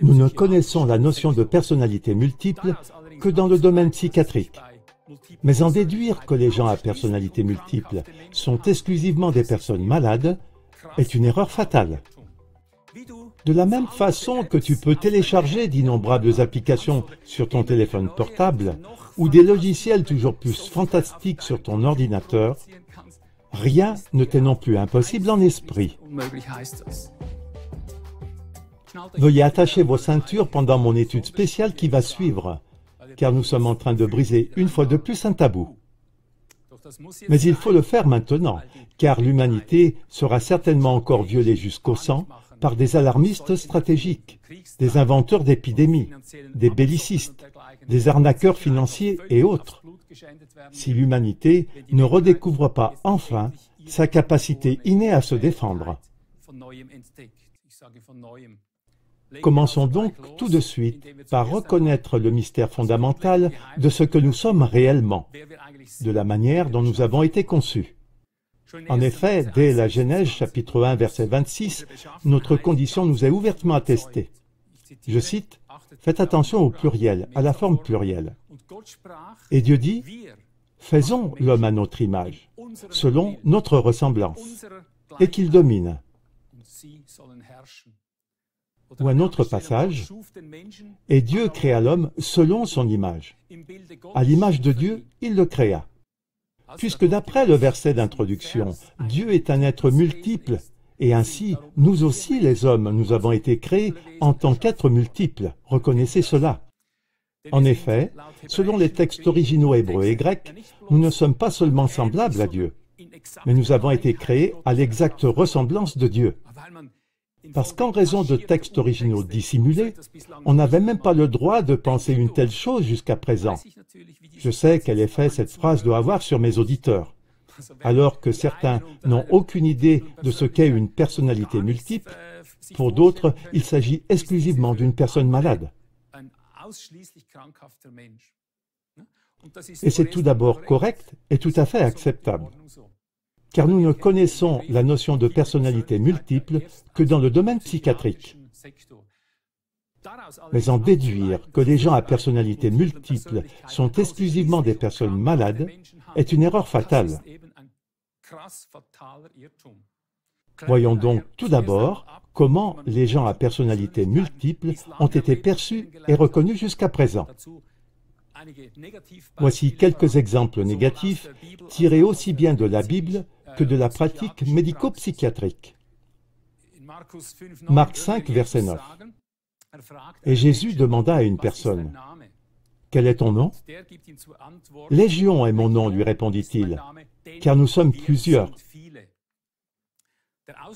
Nous ne connaissons la notion de personnalité multiple que dans le domaine psychiatrique. Mais en déduire que les gens à personnalité multiple sont exclusivement des personnes malades est une erreur fatale. De la même façon que tu peux télécharger d'innombrables applications sur ton téléphone portable ou des logiciels toujours plus fantastiques sur ton ordinateur, rien ne t'est non plus impossible en esprit. Veuillez attacher vos ceintures pendant mon étude spéciale qui va suivre, car nous sommes en train de briser une fois de plus un tabou. Mais il faut le faire maintenant, car l'humanité sera certainement encore violée jusqu'au sang par des alarmistes stratégiques, des inventeurs d'épidémies, des bellicistes, des arnaqueurs financiers et autres. Si l'humanité ne redécouvre pas enfin sa capacité innée à se défendre. Commençons donc tout de suite par reconnaître le mystère fondamental de ce que nous sommes réellement, de la manière dont nous avons été conçus. En effet, dès la Genèse, chapitre 1, verset 26, notre condition nous est ouvertement attestée. Je cite, « Faites attention au pluriel, à la forme plurielle. » Et Dieu dit, « Faisons l'homme à notre image, selon notre ressemblance, et qu'il domine. » Ou un autre passage, « Et Dieu créa l'homme selon son image. À l'image de Dieu, il le créa. » Puisque d'après le verset d'introduction, Dieu est un être multiple, et ainsi, nous aussi les hommes, nous avons été créés en tant qu'êtres multiples. Reconnaissez cela. En effet, selon les textes originaux hébreux et grecs, nous ne sommes pas seulement semblables à Dieu, mais nous avons été créés à l'exacte ressemblance de Dieu. Parce qu'en raison de textes originaux dissimulés, on n'avait même pas le droit de penser une telle chose jusqu'à présent. Je sais quel effet cette phrase doit avoir sur mes auditeurs. Alors que certains n'ont aucune idée de ce qu'est une personnalité multiple, pour d'autres, il s'agit exclusivement d'une personne malade. Et c'est tout d'abord correct et tout à fait acceptable. Car nous ne connaissons la notion de personnalité multiple que dans le domaine psychiatrique. Mais en déduire que les gens à personnalité multiple sont exclusivement des personnes malades est une erreur fatale. Voyons donc tout d'abord comment les gens à personnalité multiple ont été perçus et reconnus jusqu'à présent. Voici quelques exemples négatifs tirés aussi bien de la Bible que de la pratique médico-psychiatrique. Marc 5, verset 9. Et Jésus demanda à une personne, « Quel est ton nom ?»« Légion est mon nom, lui répondit-il, car nous sommes plusieurs. »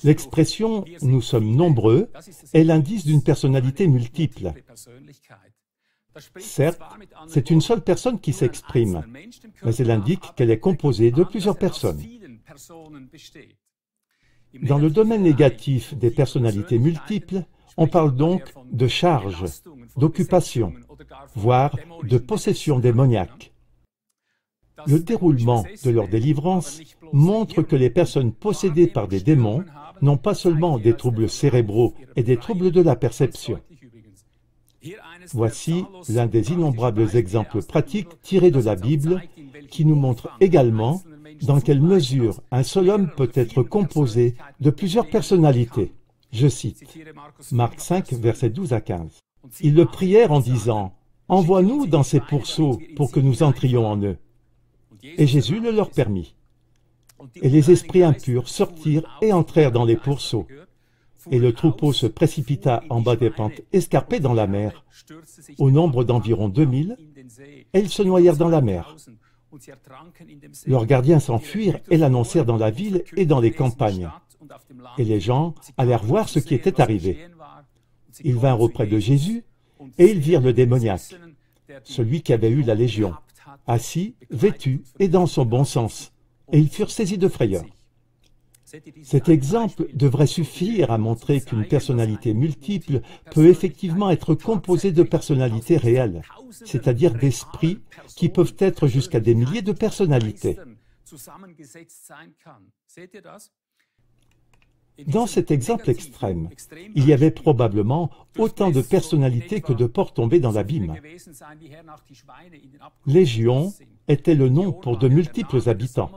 L'expression « nous sommes nombreux » est l'indice d'une personnalité multiple. Certes, c'est une seule personne qui s'exprime, mais elle indique qu'elle est composée de plusieurs personnes. Dans le domaine négatif des personnalités multiples, on parle donc de charge, d'occupation, voire de possession démoniaque. Le déroulement de leur délivrance montre que les personnes possédées par des démons n'ont pas seulement des troubles cérébraux et des troubles de la perception. Voici l'un des innombrables exemples pratiques tirés de la Bible qui nous montre également dans quelle mesure un seul homme peut être composé de plusieurs personnalités. Je cite, Marc 5, versets 12 à 15. « Ils le prièrent en disant, « Envoie-nous dans ces pourceaux pour que nous entrions en eux. » Et Jésus le leur permit. Et les esprits impurs sortirent et entrèrent dans les pourceaux. Et le troupeau se précipita en bas des pentes escarpées dans la mer, au nombre d'environ 2000, et ils se noyèrent dans la mer. Leurs gardiens s'enfuirent et l'annoncèrent dans la ville et dans les campagnes. Et les gens allèrent voir ce qui était arrivé. Ils vinrent auprès de Jésus, et ils virent le démoniaque, celui qui avait eu la légion, assis, vêtu et dans son bon sens, et ils furent saisis de frayeur. Cet exemple devrait suffire à montrer qu'une personnalité multiple peut effectivement être composée de personnalités réelles, c'est-à-dire d'esprits qui peuvent être jusqu'à des milliers de personnalités. Dans cet exemple extrême, il y avait probablement autant de personnalités que de porcs tombés dans l'abîme. Légion était le nom pour de multiples habitants.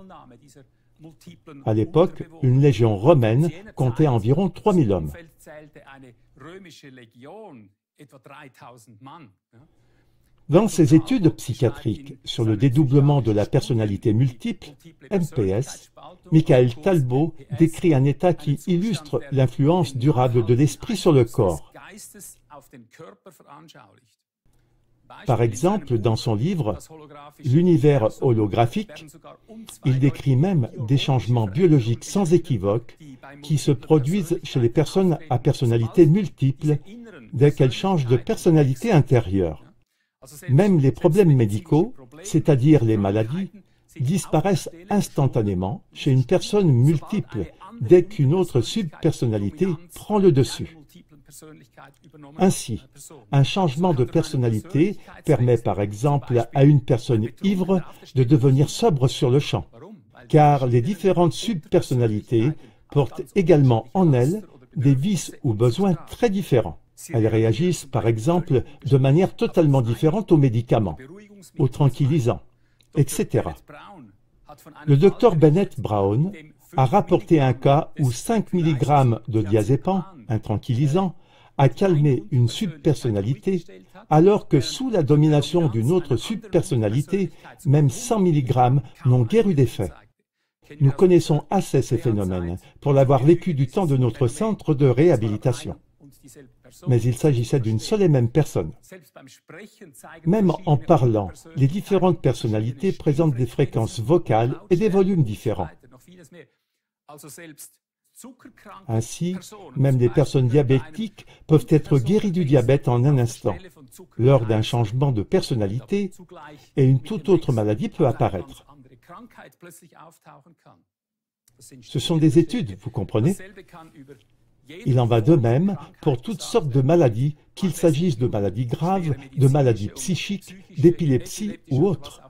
À l'époque, une légion romaine comptait environ 3000 hommes. Dans ses études psychiatriques sur le dédoublement de la personnalité multiple, MPS, Michael Talbot décrit un état qui illustre l'influence durable de l'esprit sur le corps. Par exemple, dans son livre « L'univers holographique », il décrit même des changements biologiques sans équivoque qui se produisent chez les personnes à personnalité multiple dès qu'elles changent de personnalité intérieure. Même les problèmes médicaux, c'est-à-dire les maladies, disparaissent instantanément chez une personne multiple dès qu'une autre subpersonnalité prend le dessus. Ainsi, un changement de personnalité permet par exemple à une personne ivre de devenir sobre sur le champ, car les différentes subpersonnalités portent également en elles des vices ou besoins très différents. Elles réagissent par exemple de manière totalement différente aux médicaments, aux tranquillisants, etc. Le docteur Bennett Brown a rapporté un cas où 5 mg de diazépam, un tranquillisant, a calmé une subpersonnalité, alors que sous la domination d'une autre subpersonnalité, même 100 mg n'ont guère eu d'effet. Nous connaissons assez ces phénomènes pour l'avoir vécu du temps de notre centre de réhabilitation. Mais il s'agissait d'une seule et même personne. Même en parlant, les différentes personnalités présentent des fréquences vocales et des volumes différents. Ainsi, même les personnes diabétiques peuvent être guéries du diabète en un instant, lors d'un changement de personnalité, et une toute autre maladie peut apparaître. Ce sont des études, vous comprenez? Il en va de même pour toutes sortes de maladies, qu'il s'agisse de maladies graves, de maladies psychiques, d'épilepsie ou autres.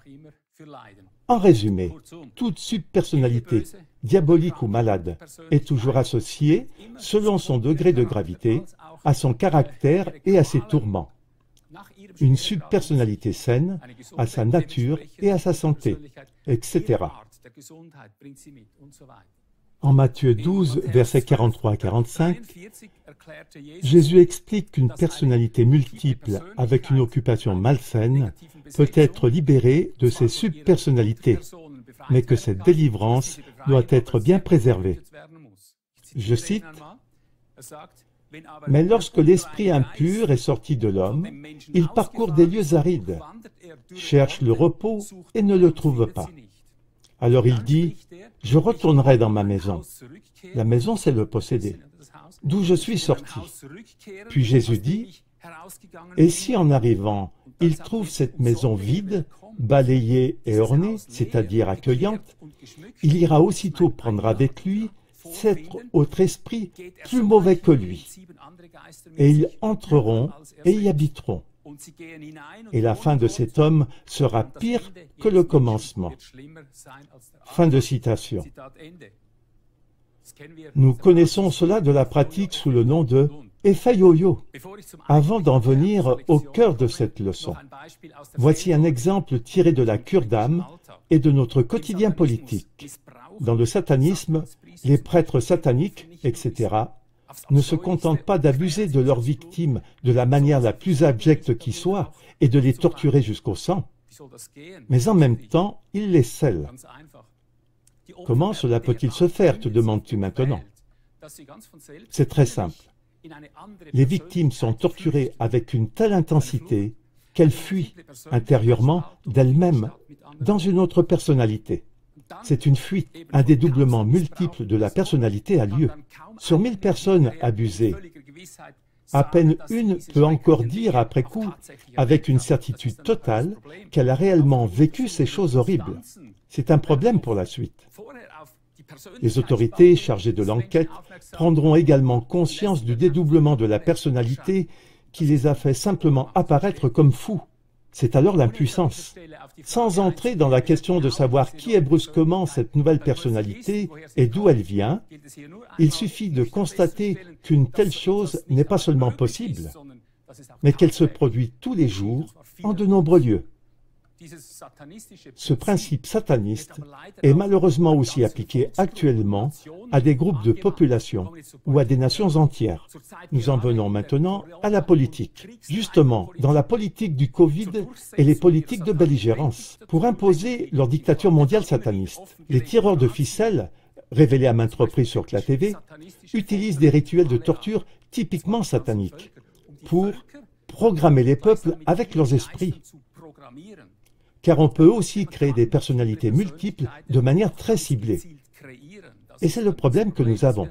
En résumé, toute subpersonnalité, diabolique ou malade, est toujours associée, selon son degré de gravité, à son caractère et à ses tourments. Une subpersonnalité saine, à sa nature et à sa santé, etc. En Matthieu 12, versets 43 à 45, Jésus explique qu'une personnalité multiple avec une occupation malsaine peut être libérée de ses subpersonnalités, mais que cette délivrance doit être bien préservée. Je cite, « Mais lorsque l'esprit impur est sorti de l'homme, il parcourt des lieux arides, cherche le repos et ne le trouve pas. Alors il dit, « Je retournerai dans ma maison. » La maison, c'est le possédé. D'où je suis sorti. Puis Jésus dit, « Et si en arrivant, il trouve cette maison vide, balayée et ornée, c'est-à-dire accueillante, il ira aussitôt prendre avec lui 7 autres esprits plus mauvais que lui. Et ils entreront et y habiteront. Et la fin de cet homme sera pire que le commencement. » Fin de citation. Nous connaissons cela de la pratique sous le nom de effet yo-yo. Avant d'en venir au cœur de cette leçon, voici un exemple tiré de la cure d'âme et de notre quotidien politique. Dans le satanisme, les prêtres sataniques, etc., ne se contentent pas d'abuser de leurs victimes de la manière la plus abjecte qui soit et de les torturer jusqu'au sang, mais en même temps, ils les scellent. Comment cela peut-il se faire, te demandes-tu maintenant? C'est très simple. Les victimes sont torturées avec une telle intensité qu'elles fuient intérieurement d'elles-mêmes dans une autre personnalité. C'est une fuite, un dédoublement multiple de la personnalité a lieu. Sur 1000 personnes abusées, à peine une peut encore dire après coup, avec une certitude totale, qu'elle a réellement vécu ces choses horribles. C'est un problème pour la suite. Les autorités chargées de l'enquête prendront également conscience du dédoublement de la personnalité qui les a fait simplement apparaître comme fous. C'est alors l'impuissance. Sans entrer dans la question de savoir qui est brusquement cette nouvelle personnalité et d'où elle vient, il suffit de constater qu'une telle chose n'est pas seulement possible, mais qu'elle se produit tous les jours en de nombreux lieux. Ce principe sataniste est malheureusement aussi appliqué actuellement à des groupes de population ou à des nations entières. Nous en venons maintenant à la politique. Justement, dans la politique du Covid et les politiques de belligérance, pour imposer leur dictature mondiale sataniste, les tireurs de ficelles, révélés à maintes reprises sur CLA TV, utilisent des rituels de torture typiquement sataniques pour programmer les peuples avec leurs esprits. Car on peut aussi créer des personnalités multiples de manière très ciblée. Et c'est le problème que nous avons.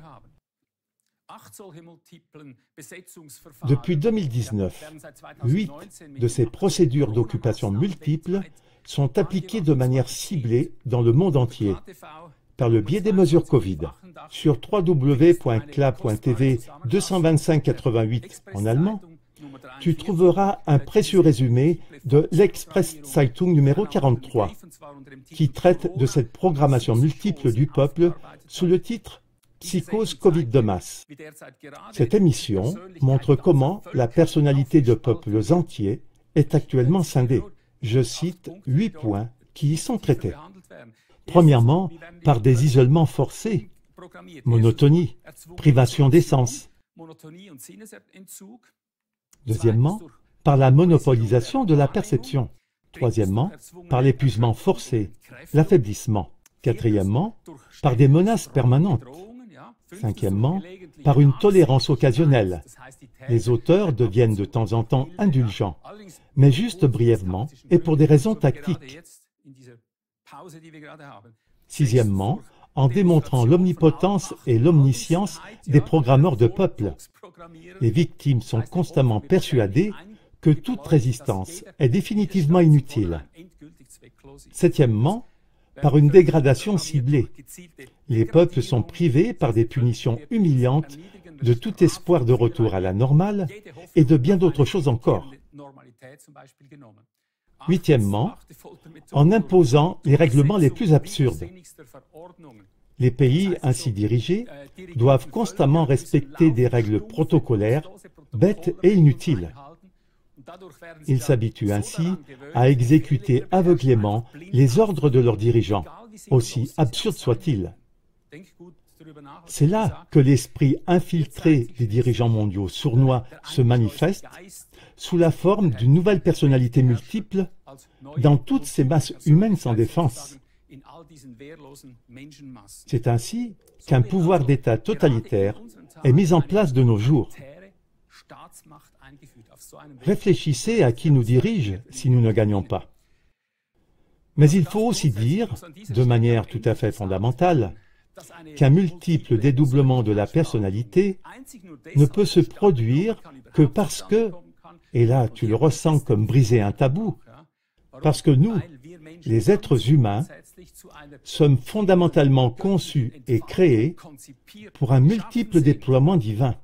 Depuis 2019, 8 de ces procédures d'occupation multiples sont appliquées de manière ciblée dans le monde entier, par le biais des mesures Covid. Sur www.cla.tv 22588 en allemand, tu trouveras un précieux résumé de l'Express-Zeitung numéro 43, qui traite de cette programmation multiple du peuple sous le titre « Psychose Covid de masse ». Cette émission montre comment la personnalité de peuples entiers est actuellement scindée. Je cite 8 points qui y sont traités. Premièrement, par des isolements forcés, monotonie, privation des sens. Deuxièmement, par la monopolisation de la perception. Troisièmement, par l'épuisement forcé, l'affaiblissement. Quatrièmement, par des menaces permanentes. Cinquièmement, par une tolérance occasionnelle. Les auteurs deviennent de temps en temps indulgents, mais juste brièvement et pour des raisons tactiques. Sixièmement, en démontrant l'omnipotence et l'omniscience des programmeurs de peuple. Les victimes sont constamment persuadées que toute résistance est définitivement inutile. Septièmement, par une dégradation ciblée. Les peuples sont privés par des punitions humiliantes de tout espoir de retour à la normale et de bien d'autres choses encore. Huitièmement, en imposant les règlements les plus absurdes. Les pays ainsi dirigés doivent constamment respecter des règles protocolaires, bêtes et inutiles. Ils s'habituent ainsi à exécuter aveuglément les ordres de leurs dirigeants, aussi absurdes soient-ils. C'est là que l'esprit infiltré des dirigeants mondiaux sournois se manifeste sous la forme d'une nouvelle personnalité multiple dans toutes ces masses humaines sans défense. C'est ainsi qu'un pouvoir d'État totalitaire est mis en place de nos jours. Réfléchissez à qui nous dirige si nous ne gagnons pas. Mais il faut aussi dire, de manière tout à fait fondamentale, qu'un multiple dédoublement de la personnalité ne peut se produire que parce que, et là tu le ressens comme briser un tabou, parce que nous, les êtres humains, sommes fondamentalement conçus et créés pour un multiple déploiement divin.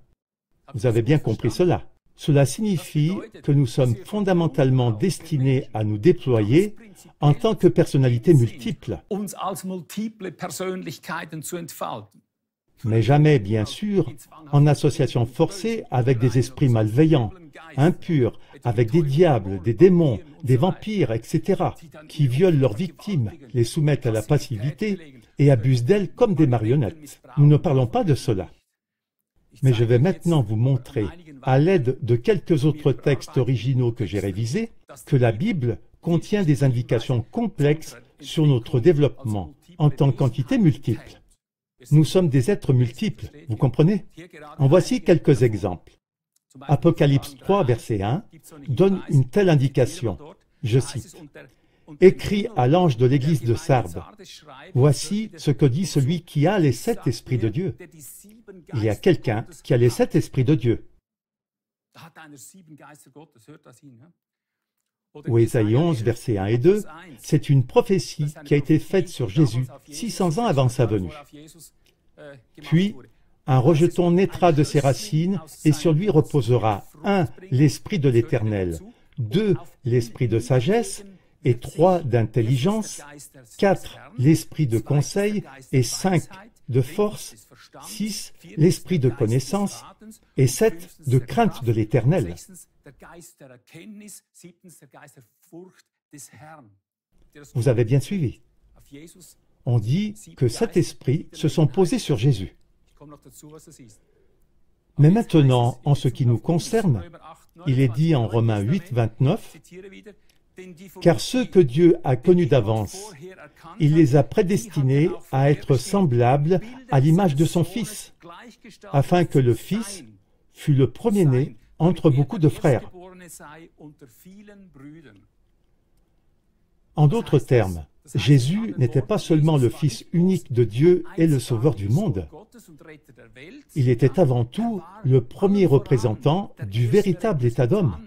Vous avez bien compris cela. Cela signifie que nous sommes fondamentalement destinés à nous déployer en tant que personnalités multiples. Mais jamais, bien sûr, en association forcée avec des esprits malveillants, impurs, avec des diables, des démons, des vampires, etc., qui violent leurs victimes, les soumettent à la passivité et abusent d'elles comme des marionnettes. Nous ne parlons pas de cela. Mais je vais maintenant vous montrer, à l'aide de quelques autres textes originaux que j'ai révisés, que la Bible contient des indications complexes sur notre développement en tant qu'entité multiple. Nous sommes des êtres multiples, vous comprenez? En voici quelques exemples. Apocalypse 3, verset 1, donne une telle indication. Je cite. « Écrit à l'ange de l'église de Sardes, voici ce que dit celui qui a les 7 esprits de Dieu. » Il y a quelqu'un qui a les 7 esprits de Dieu. Ou Ésaïe 11, versets 1 et 2, c'est une prophétie qui a été faite sur Jésus 600 ans avant sa venue. Puis, un rejeton naîtra de ses racines, et sur lui reposera 1. L'Esprit de l'Éternel, 2 l'esprit de sagesse, et 3 d'intelligence, 4 l'esprit de conseil, et 5 de force, 6 l'esprit de connaissance, et 7 de crainte de l'Éternel. Vous avez bien suivi. On dit que 7 esprits se sont posés sur Jésus. Mais maintenant, en ce qui nous concerne, il est dit en Romains 8, 29, « Car ceux que Dieu a connus d'avance, il les a prédestinés à être semblables à l'image de son Fils, afin que le Fils fût le premier-né entre beaucoup de frères. » En d'autres termes, Jésus n'était pas seulement le Fils unique de Dieu et le Sauveur du monde. Il était avant tout le premier représentant du véritable état d'homme.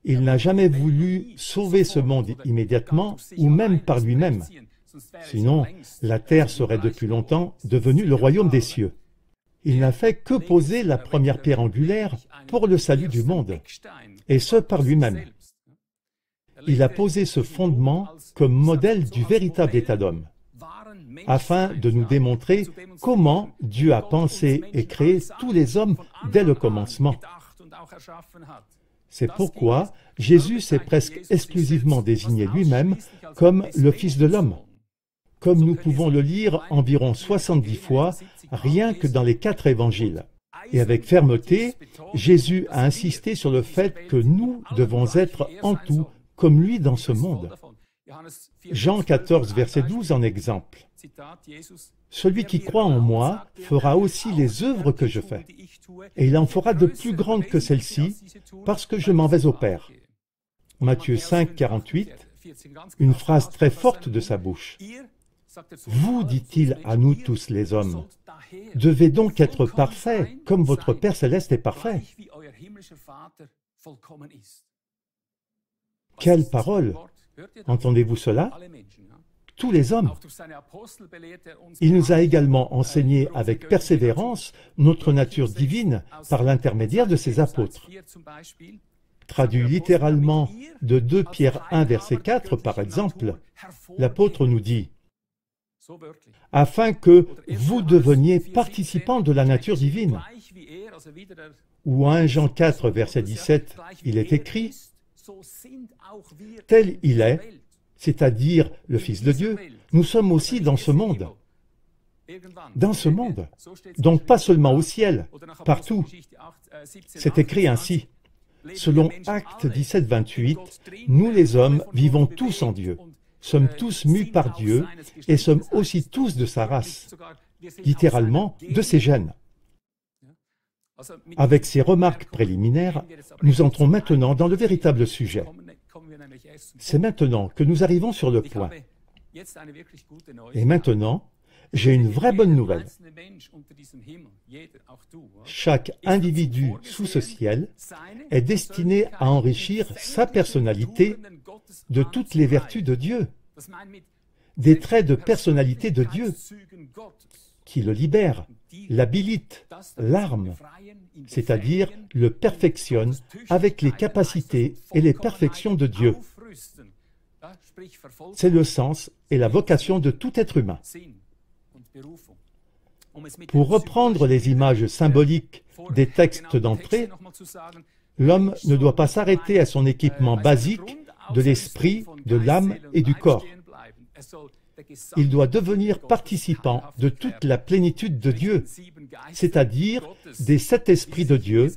Il n'a jamais voulu sauver ce monde immédiatement ou même par lui-même. Sinon, la terre serait depuis longtemps devenue le royaume des cieux. Il n'a fait que poser la première pierre angulaire pour le salut du monde, et ce par lui-même. Il a posé ce fondement comme modèle du véritable état d'homme, afin de nous démontrer comment Dieu a pensé et créé tous les hommes dès le commencement. C'est pourquoi Jésus s'est presque exclusivement désigné lui-même comme le Fils de l'homme, comme nous pouvons le lire environ 70 fois, rien que dans les 4 évangiles. Et avec fermeté, Jésus a insisté sur le fait que nous devons être en tout comme lui dans ce monde. Jean 14, verset 12 en exemple. « Celui qui croit en moi fera aussi les œuvres que je fais, et il en fera de plus grandes que celles-ci, parce que je m'en vais au Père. » Matthieu 5, 48, une phrase très forte de sa bouche. « Vous, dit-il à nous tous les hommes, devez donc être parfaits, comme votre Père céleste est parfait. » Quelle parole! Entendez-vous cela? Tous les hommes. Il nous a également enseigné avec persévérance notre nature divine par l'intermédiaire de ses apôtres. Traduit littéralement de 2 Pierre 1, verset 4, par exemple, l'apôtre nous dit « Afin que vous deveniez participants de la nature divine. » Ou 1 Jean 4, verset 17, il est écrit « Tel il est, c'est-à-dire le Fils de Dieu, nous sommes aussi dans ce monde. » Dans ce monde, donc pas seulement au ciel, partout. C'est écrit ainsi. Selon Actes 17, 28, nous les hommes vivons tous en Dieu, sommes tous mus par Dieu et sommes aussi tous de sa race, littéralement de ses gènes. Avec ces remarques préliminaires, nous entrons maintenant dans le véritable sujet. C'est maintenant que nous arrivons sur le point. Et maintenant, j'ai une vraie bonne nouvelle. Chaque individu sous ce ciel est destiné à enrichir sa personnalité de toutes les vertus de Dieu, des traits de personnalité de Dieu qui le libèrent, l'habilitent, l'arment, c'est-à-dire le perfectionne avec les capacités et les perfections de Dieu. C'est le sens et la vocation de tout être humain. Pour reprendre les images symboliques des textes d'entrée, l'homme ne doit pas s'arrêter à son équipement basique de l'esprit, de l'âme et du corps. Il doit devenir participant de toute la plénitude de Dieu, c'est-à-dire des 7 esprits de Dieu,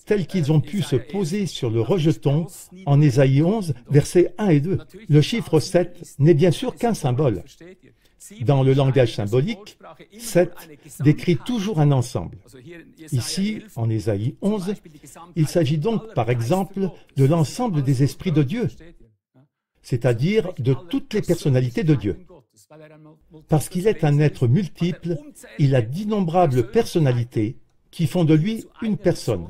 tels qu'ils ont pu se poser sur le rejeton en Ésaïe 11, versets 1 et 2. Le chiffre 7 n'est bien sûr qu'un symbole. Dans le langage symbolique, 7 décrit toujours un ensemble. Ici, en Ésaïe 11, il s'agit donc, par exemple, de l'ensemble des esprits de Dieu, c'est-à-dire de toutes les personnalités de Dieu. Parce qu'il est un être multiple, il a d'innombrables personnalités qui font de lui une personne.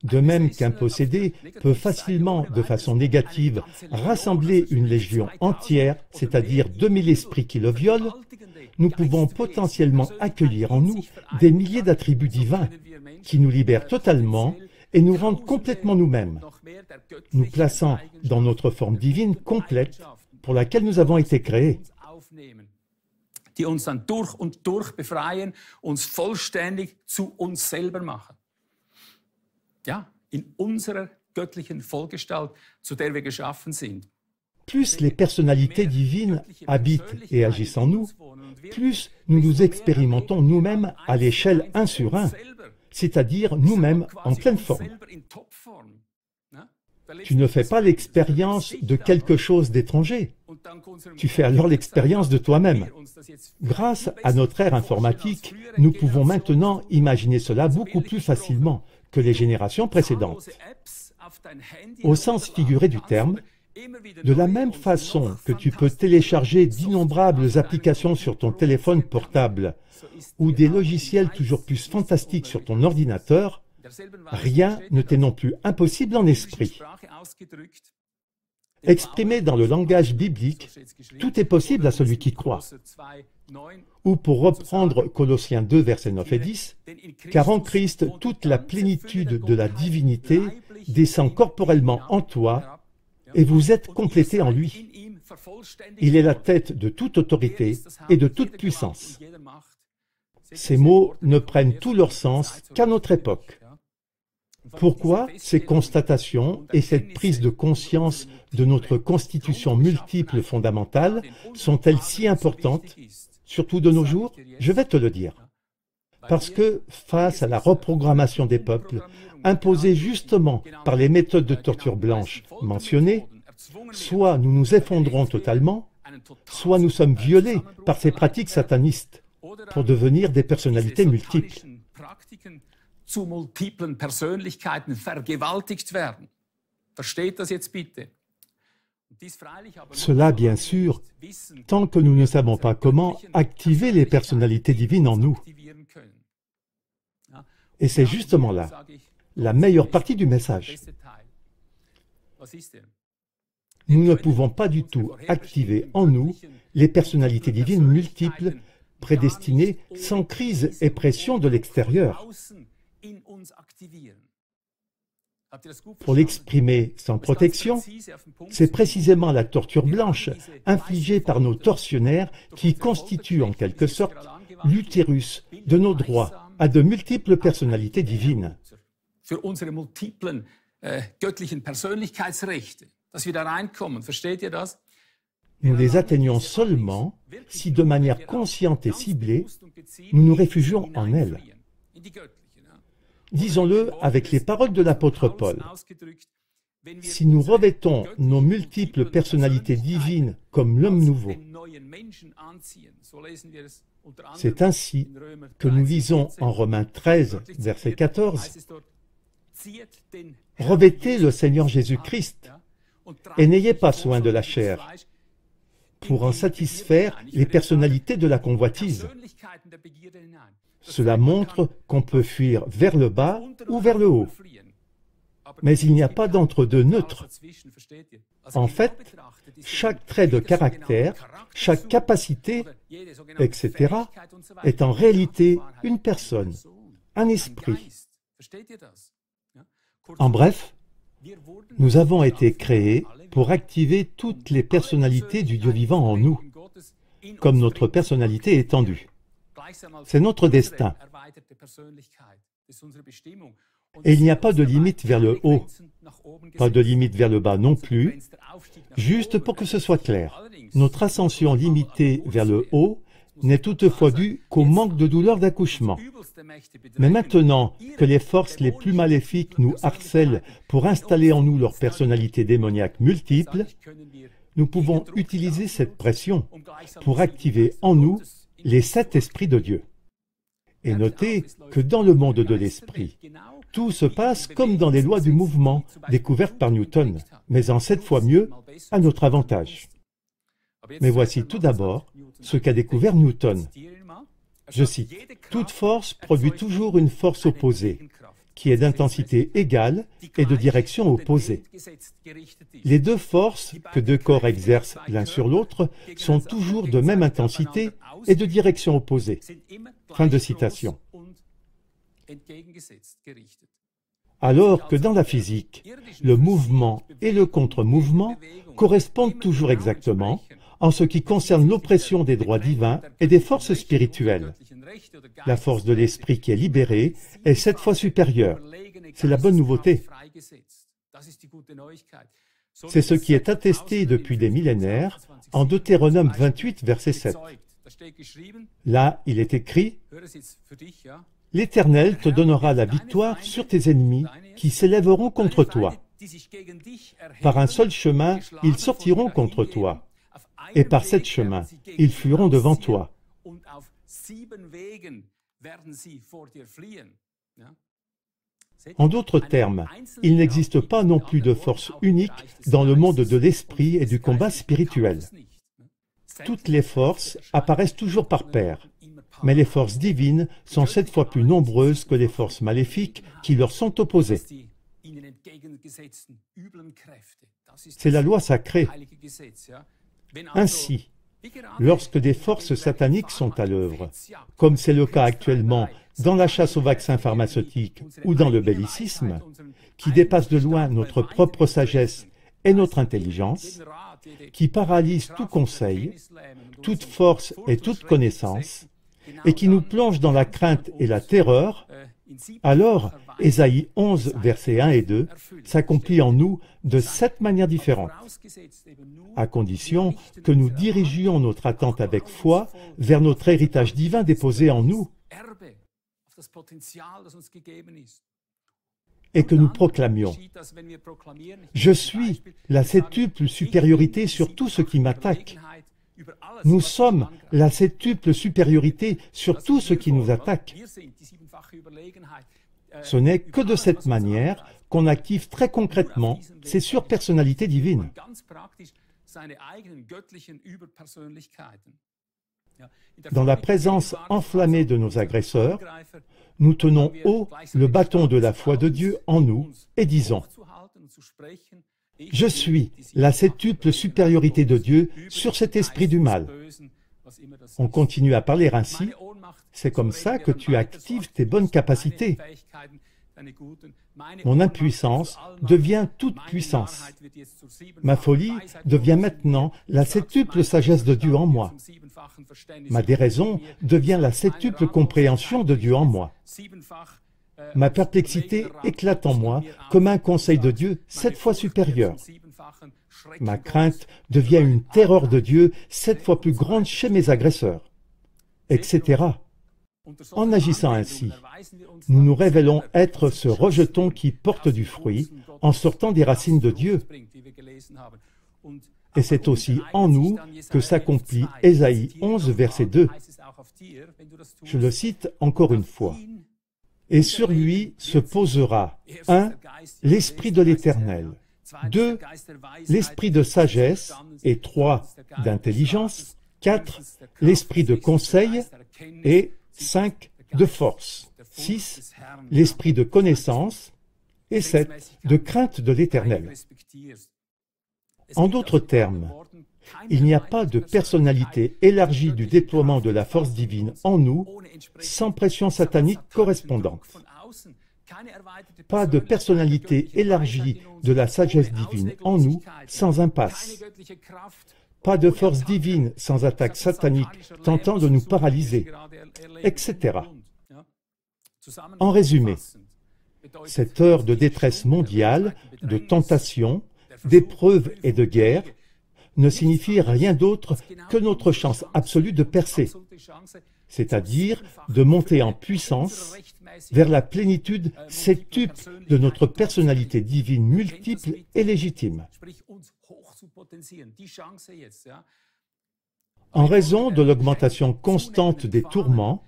De même qu'un possédé peut facilement, de façon négative, rassembler une légion entière, c'est-à-dire 2000 esprits qui le violent, nous pouvons potentiellement accueillir en nous des milliers d'attributs divins qui nous libèrent totalement et nous rendent complètement nous-mêmes, nous plaçant dans notre forme divine complète pour laquelle nous avons été créés. Die uns dann durch und durch befreien, uns vollständig zu uns selber machen. Ja, in unserer göttlichen Vollgestalt, zu der wir geschaffen sind. Plus les personnalités divines habitent et agissent en nous, plus nous nous expérimentons nous-mêmes à l'échelle 1 sur 1, c'est-à-dire nous-mêmes en pleine forme. Tu ne fais pas l'expérience de quelque chose d'étranger. Tu fais alors l'expérience de toi-même. Grâce à notre ère informatique, nous pouvons maintenant imaginer cela beaucoup plus facilement que les générations précédentes. Au sens figuré du terme, de la même façon que tu peux télécharger d'innombrables applications sur ton téléphone portable ou des logiciels toujours plus fantastiques sur ton ordinateur, rien ne t'est non plus impossible en esprit. Exprimé dans le langage biblique, tout est possible à celui qui croit. Ou pour reprendre Colossiens 2, versets 9 et 10, « Car en Christ, toute la plénitude de la divinité descend corporellement en toi, et vous êtes complétés en lui. Il est la tête de toute autorité et de toute puissance. » Ces mots ne prennent tout leur sens qu'à notre époque. Pourquoi ces constatations et cette prise de conscience de notre constitution multiple fondamentale sont-elles si importantes, surtout de nos jours? Je vais te le dire. Parce que, face à la reprogrammation des peuples, imposée justement par les méthodes de torture blanche mentionnées, soit nous nous effondrons totalement, soit nous sommes violés par ces pratiques satanistes pour devenir des personnalités multiples. Zu multiplen Persönlichkeiten vergewaltigt werden. Versteht das jetzt bitte? Cela, bien sûr, tant que nous ne savons pas comment activer les personnalités divines en nous. Et c'est justement là la meilleure partie du message. Nous ne pouvons pas du tout activer en nous les personnalités divines multiples, prédestinées sans crise et pression de l'extérieur. Pour l'exprimer sans protection, c'est précisément la torture blanche infligée par nos tortionnaires qui constitue en quelque sorte l'utérus de nos droits à de multiples personnalités divines. Für unsere multiplen göttlichen Persönlichkeitsrechte, dass wir da reinkommen, versteht ihr das? Nous les atteignons seulement si, de manière consciente et ciblée, nous nous réfugions en elles. Disons-le avec les paroles de l'apôtre Paul. Si nous revêtons nos multiples personnalités divines comme l'homme nouveau, c'est ainsi que nous lisons en Romains 13, verset 14, « Revêtez le Seigneur Jésus-Christ et n'ayez pas soin de la chair, pour en satisfaire les personnalités de la convoitise. » Cela montre qu'on peut fuir vers le bas ou vers le haut. Mais il n'y a pas d'entre-deux neutre. En fait, chaque trait de caractère, chaque capacité, etc., est en réalité une personne, un esprit. En bref, nous avons été créés pour activer toutes les personnalités du Dieu vivant en nous, comme notre personnalité étendue. C'est notre destin. Et il n'y a pas de limite vers le haut, pas de limite vers le bas non plus, juste pour que ce soit clair. Notre ascension limitée vers le haut n'est toutefois due qu'au manque de douleur d'accouchement. Mais maintenant que les forces les plus maléfiques nous harcèlent pour installer en nous leur personnalité démoniaque multiple, nous pouvons utiliser cette pression pour activer en nous les 7 esprits de Dieu. Et notez que dans le monde de l'esprit, tout se passe comme dans les lois du mouvement découvertes par Newton, mais en 7 fois mieux à notre avantage. Mais voici tout d'abord ce qu'a découvert Newton. Je cite, « Toute force produit toujours une force opposée, qui est d'intensité égale et de direction opposée. Les deux forces que deux corps exercent l'un sur l'autre sont toujours de même intensité et de direction opposée. Fin de citation. Alors que dans la physique, le mouvement et le contre-mouvement correspondent toujours exactement en ce qui concerne l'oppression des droits divins et des forces spirituelles. La force de l'esprit qui est libérée est 7 fois supérieure. C'est la bonne nouveauté. C'est ce qui est attesté depuis des millénaires en Deutéronome 28, verset 7. Là, il est écrit « L'Éternel te donnera la victoire sur tes ennemis qui s'élèveront contre toi. Par un seul chemin, ils sortiront contre toi, et par 7 chemins, ils fuiront devant toi. » En d'autres termes, il n'existe pas non plus de force unique dans le monde de l'esprit et du combat spirituel. Toutes les forces apparaissent toujours par paires, mais les forces divines sont 7 fois plus nombreuses que les forces maléfiques qui leur sont opposées. C'est la loi sacrée. Ainsi, lorsque des forces sataniques sont à l'œuvre, comme c'est le cas actuellement dans la chasse aux vaccins pharmaceutiques ou dans le bellicisme, qui dépassent de loin notre propre sagesse et notre intelligence, qui paralysent tout conseil, toute force et toute connaissance, et qui nous plongent dans la crainte et la terreur, alors Ésaïe 11, versets 1 et 2 s'accomplit en nous de 7 manières différentes, à condition que nous dirigions notre attente avec foi vers notre héritage divin déposé en nous, et que nous proclamions « Je suis la septuple supériorité sur tout ce qui m'attaque. Nous sommes la septuple supériorité sur tout ce qui nous attaque. » Ce n'est que de cette manière qu'on active très concrètement ces surpersonnalités divines. Dans la présence enflammée de nos agresseurs, nous tenons haut le bâton de la foi de Dieu en nous et disons « Je suis la septuple supériorité de Dieu sur cet esprit du mal. » On continue à parler ainsi. C'est comme ça que tu actives tes bonnes capacités. Mon impuissance devient toute puissance. Ma folie devient maintenant la septuple sagesse de Dieu en moi. Ma déraison devient la septuple compréhension de Dieu en moi. Ma perplexité éclate en moi comme un conseil de Dieu 7 fois supérieur. Ma crainte devient une terreur de Dieu 7 fois plus grande chez mes agresseurs, etc. En agissant ainsi, nous nous révélons être ce rejeton qui porte du fruit en sortant des racines de Dieu. Et c'est aussi en nous que s'accomplit Ésaïe 11, verset 2. Je le cite encore une fois. « Et sur lui se posera 1. L'Esprit de l'Éternel, 2. L'Esprit de sagesse, et 3. D'intelligence, 4. L'Esprit de conseil, et 5. De force, 6. L'Esprit de connaissance, et 7. De crainte de l'Éternel. » En d'autres termes, il n'y a pas de personnalité élargie du déploiement de la force divine en nous sans pression satanique correspondante. Pas de personnalité élargie de la sagesse divine en nous sans impasse. Pas de force divine sans attaque satanique tentant de nous paralyser, etc. En résumé, cette heure de détresse mondiale, de tentation, d'épreuves et de guerre ne signifie rien d'autre que notre chance absolue de percer, c'est-à-dire de monter en puissance vers la plénitude septuple de notre personnalité divine multiple et légitime. En raison de l'augmentation constante des tourments,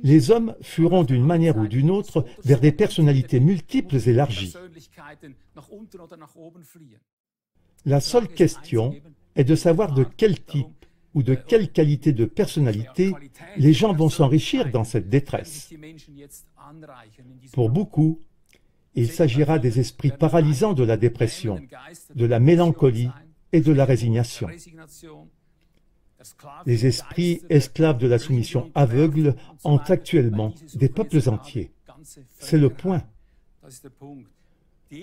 les hommes fuiront d'une manière ou d'une autre vers des personnalités multiples élargies. La seule question est de savoir de quel type ou de quelle qualité de personnalité les gens vont s'enrichir dans cette détresse. Pour beaucoup, Il s'agira des esprits paralysants de la dépression, de la mélancolie et de la résignation. Les esprits esclaves de la soumission aveugle hantent actuellement des peuples entiers. C'est le point.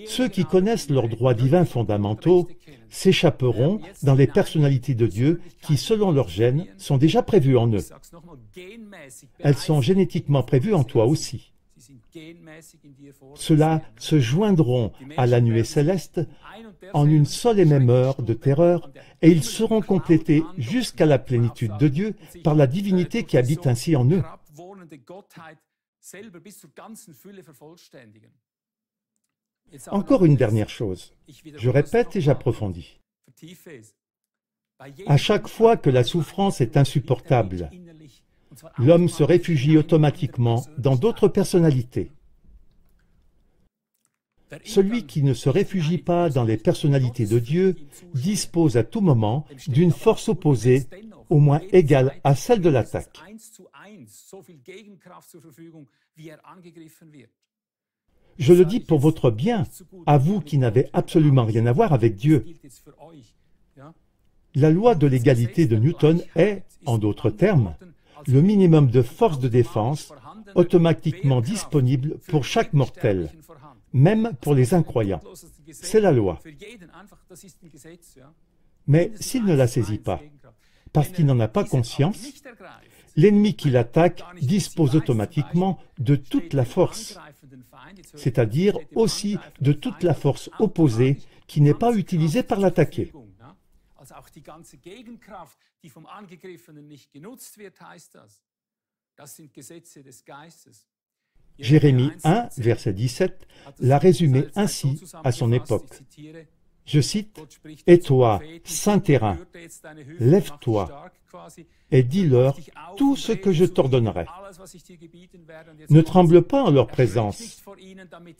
Ceux qui connaissent leurs droits divins fondamentaux s'échapperont dans les personnalités de Dieu qui, selon leur gène, sont déjà prévues en eux. Elles sont génétiquement prévues en toi aussi. Ceux-là se joindront à la nuée céleste en une seule et même heure de terreur, et ils seront complétés jusqu'à la plénitude de Dieu par la divinité qui habite ainsi en eux. Encore une dernière chose, je répète et j'approfondis. À chaque fois que la souffrance est insupportable, l'homme se réfugie automatiquement dans d'autres personnalités. Celui qui ne se réfugie pas dans les personnalités de Dieu dispose à tout moment d'une force opposée, au moins égale à celle de l'attaque. Je le dis pour votre bien, à vous qui n'avez absolument rien à voir avec Dieu. La loi de l'égalité de Newton est, en d'autres termes, le minimum de force de défense automatiquement disponible pour chaque mortel, même pour les incroyants. C'est la loi. Mais s'il ne la saisit pas, parce qu'il n'en a pas conscience, l'ennemi qui l'attaque dispose automatiquement de toute la force, c'est-à-dire aussi de toute la force opposée qui n'est pas utilisée par l'attaqué. Jérémie 1, verset 17, l'a résumé ainsi à son époque. Je cite, « Et toi, saint terrain, lève-toi et dis-leur tout ce que je t'ordonnerai. Ne tremble pas en leur présence,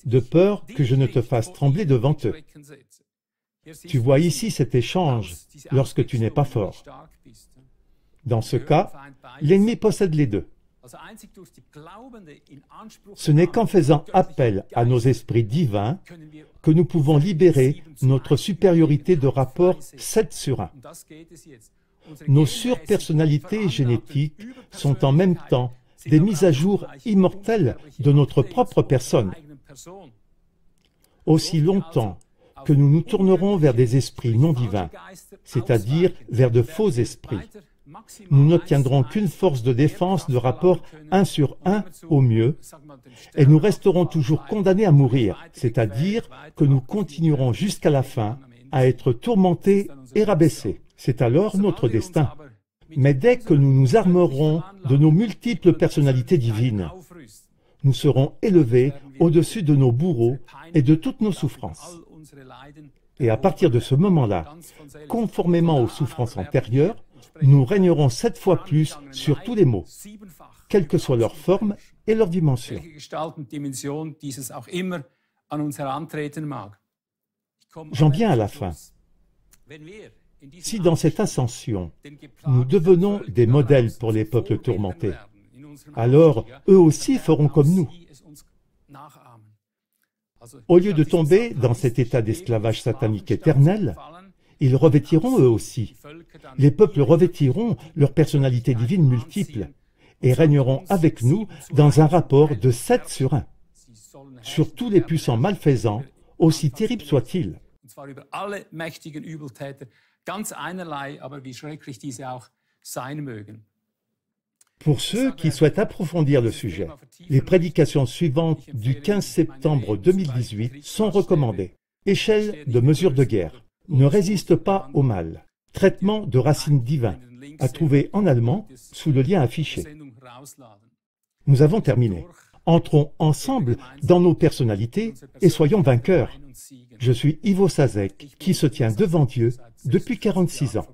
de peur que je ne te fasse trembler devant eux. » Tu vois ici cet échange lorsque tu n'es pas fort. Dans ce cas, l'ennemi possède les deux. Ce n'est qu'en faisant appel à nos esprits divins que nous pouvons libérer notre supériorité de rapport 7 sur 1. Nos surpersonnalités génétiques sont en même temps des mises à jour immortelles de notre propre personne. Aussi longtemps que nous nous tournerons vers des esprits non divins, c'est-à-dire vers de faux esprits, nous n'obtiendrons qu'une force de défense de rapport 1 sur 1 au mieux, et nous resterons toujours condamnés à mourir, c'est-à-dire que nous continuerons jusqu'à la fin à être tourmentés et rabaissés. C'est alors notre destin. Mais dès que nous nous armerons de nos multiples personnalités divines, nous serons élevés au-dessus de nos bourreaux et de toutes nos souffrances. Et à partir de ce moment-là, conformément aux souffrances antérieures, nous régnerons 7 fois plus sur tous les maux, quelle que soit leur forme et leur dimension. J'en viens à la fin. Si dans cette ascension, nous devenons des modèles pour les peuples tourmentés, alors eux aussi feront comme nous. Au lieu de tomber dans cet état d'esclavage satanique éternel, ils revêtiront eux aussi. Les peuples revêtiront leur personnalité divine multiple et régneront avec nous dans un rapport de 7 sur 1, sur tous les puissants malfaisants, aussi terribles soient-ils. Pour ceux qui souhaitent approfondir le sujet, les prédications suivantes du 15 septembre 2018 sont recommandées. Échelle de mesure de guerre. Ne résiste pas au mal. Traitement de racines divins, à trouver en allemand sous le lien affiché. Nous avons terminé. Entrons ensemble dans nos personnalités et soyons vainqueurs. Je suis Ivo Sazek, qui se tient devant Dieu depuis 46 ans.